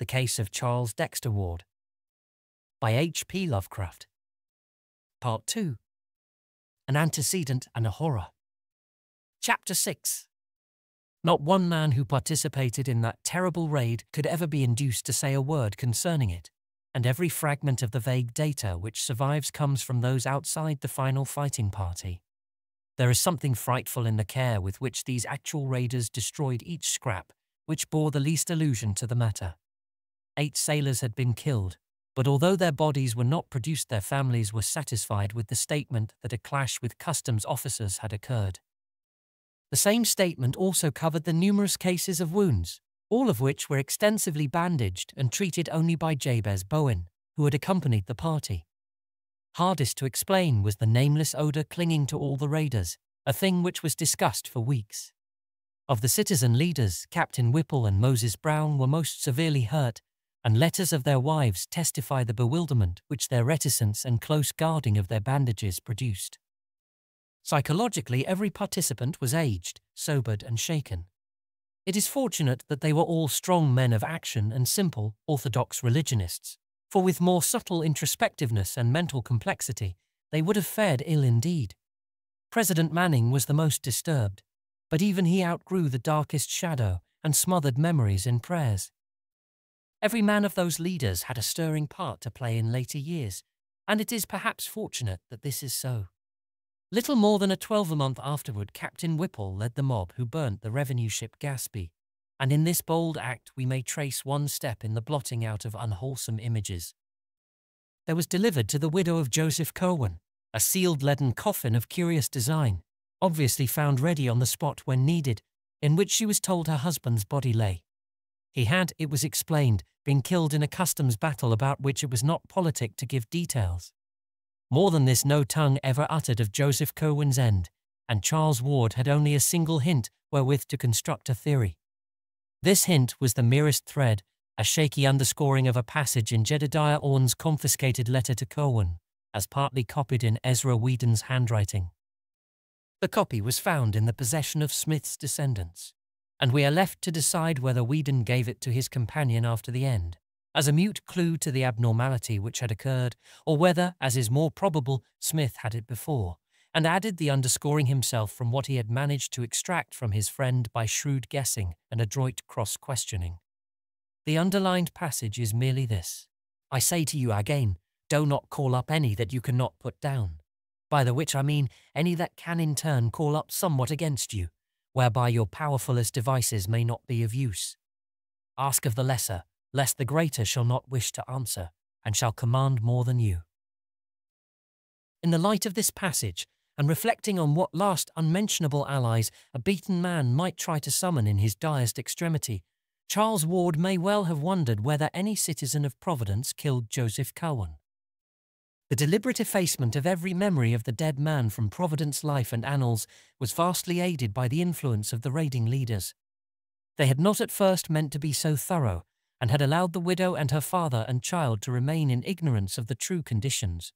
The Case of Charles Dexter Ward by H.P. Lovecraft. Part 2. An Antecedent and a Horror. Chapter 6. Not one man who participated in that terrible raid could ever be induced to say a word concerning it, and every fragment of the vague data which survives comes from those outside the final fighting party. There is something frightful in the care with which these actual raiders destroyed each scrap which bore the least allusion to the matter. 8 sailors had been killed, but although their bodies were not produced, their families were satisfied with the statement that a clash with customs officers had occurred. The same statement also covered the numerous cases of wounds, all of which were extensively bandaged and treated only by Jabez Bowen, who had accompanied the party. Hardest to explain was the nameless odour clinging to all the raiders, a thing which was discussed for weeks. Of the citizen leaders, Captain Whipple and Moses Brown were most severely hurt, and letters of their wives testify the bewilderment which their reticence and close guarding of their bandages produced. Psychologically, every participant was aged, sobered, and shaken. It is fortunate that they were all strong men of action and simple, orthodox religionists, for with more subtle introspectiveness and mental complexity, they would have fared ill indeed. President Manning was the most disturbed, but even he outgrew the darkest shadow and smothered memories in prayers. Every man of those leaders had a stirring part to play in later years, and it is perhaps fortunate that this is so. Little more than a 12-month afterward, Captain Whipple led the mob who burnt the revenue ship Gaspee, and in this bold act we may trace one step in the blotting out of unwholesome images. There was delivered to the widow of Joseph Curwen a sealed leaden coffin of curious design, obviously found ready on the spot when needed, in which she was told her husband's body lay. He had, it was explained, been killed in a customs battle about which it was not politic to give details. More than this no tongue ever uttered of Joseph Curwen's end, and Charles Ward had only a single hint wherewith to construct a theory. This hint was the merest thread, a shaky underscoring of a passage in Jedediah Orne's confiscated letter to Curwen, as partly copied in Ezra Whedon's handwriting. The copy was found in the possession of Smith's descendants, and we are left to decide whether Whedon gave it to his companion after the end, as a mute clue to the abnormality which had occurred, or whether, as is more probable, Smith had it before, and added the underscoring himself from what he had managed to extract from his friend by shrewd guessing and adroit cross-questioning. The underlined passage is merely this: I say to you again, do not call up any that you cannot put down, by the which I mean any that can in turn call up somewhat against you, whereby your powerfulest devices may not be of use. Ask of the lesser, lest the greater shall not wish to answer, and shall command more than you. In the light of this passage, and reflecting on what last unmentionable allies a beaten man might try to summon in his direst extremity, Charles Ward may well have wondered whether any citizen of Providence killed Joseph Curwen. The deliberate effacement of every memory of the dead man from Providence life and annals was vastly aided by the influence of the raiding leaders. They had not at first meant to be so thorough, and had allowed the widow and her father and child to remain in ignorance of the true conditions.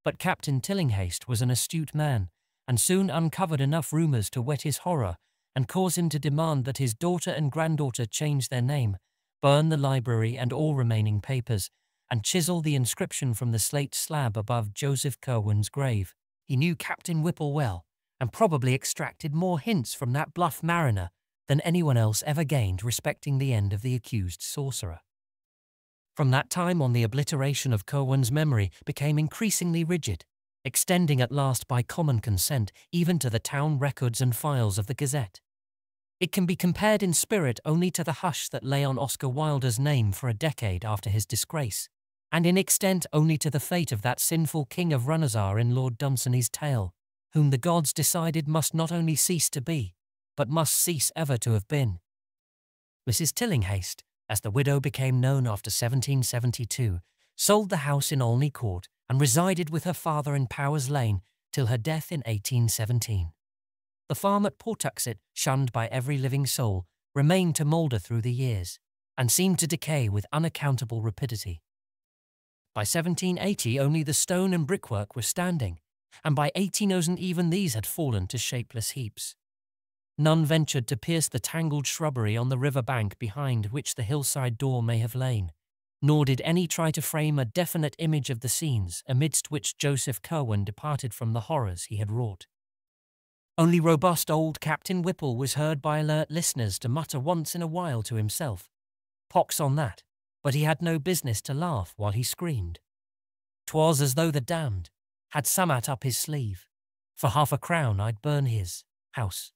But Captain Tillinghast was an astute man, and soon uncovered enough rumours to whet his horror and cause him to demand that his daughter and granddaughter change their name, burn the library and all remaining papers, and chisel the inscription from the slate slab above Joseph Curwen's grave. He knew Captain Whipple well, and probably extracted more hints from that bluff mariner than anyone else ever gained respecting the end of the accused sorcerer. From that time on, the obliteration of Curwen's memory became increasingly rigid, extending at last by common consent even to the town records and files of the Gazette. It can be compared in spirit only to the hush that lay on Oscar Wilde's name for a decade after his disgrace, and in extent only to the fate of that sinful king of Runazar in Lord Dunsany's tale, whom the gods decided must not only cease to be, but must cease ever to have been. Mrs. Tillinghast, as the widow became known after 1772, sold the house in Olney Court and resided with her father in Powers Lane till her death in 1817. The farm at Pawtuxet, shunned by every living soul, remained to moulder through the years, and seemed to decay with unaccountable rapidity. By 1780 only the stone and brickwork were standing, and by 1800 even these had fallen to shapeless heaps. None ventured to pierce the tangled shrubbery on the river bank behind which the hillside door may have lain, nor did any try to frame a definite image of the scenes amidst which Joseph Curwen departed from the horrors he had wrought. Only robust old Captain Whipple was heard by alert listeners to mutter once in a while to himself, "Pox on that," but he had no business to laugh while he screamed. 'Twas as though the damned had summat up his sleeve. For half a crown I'd burn his house.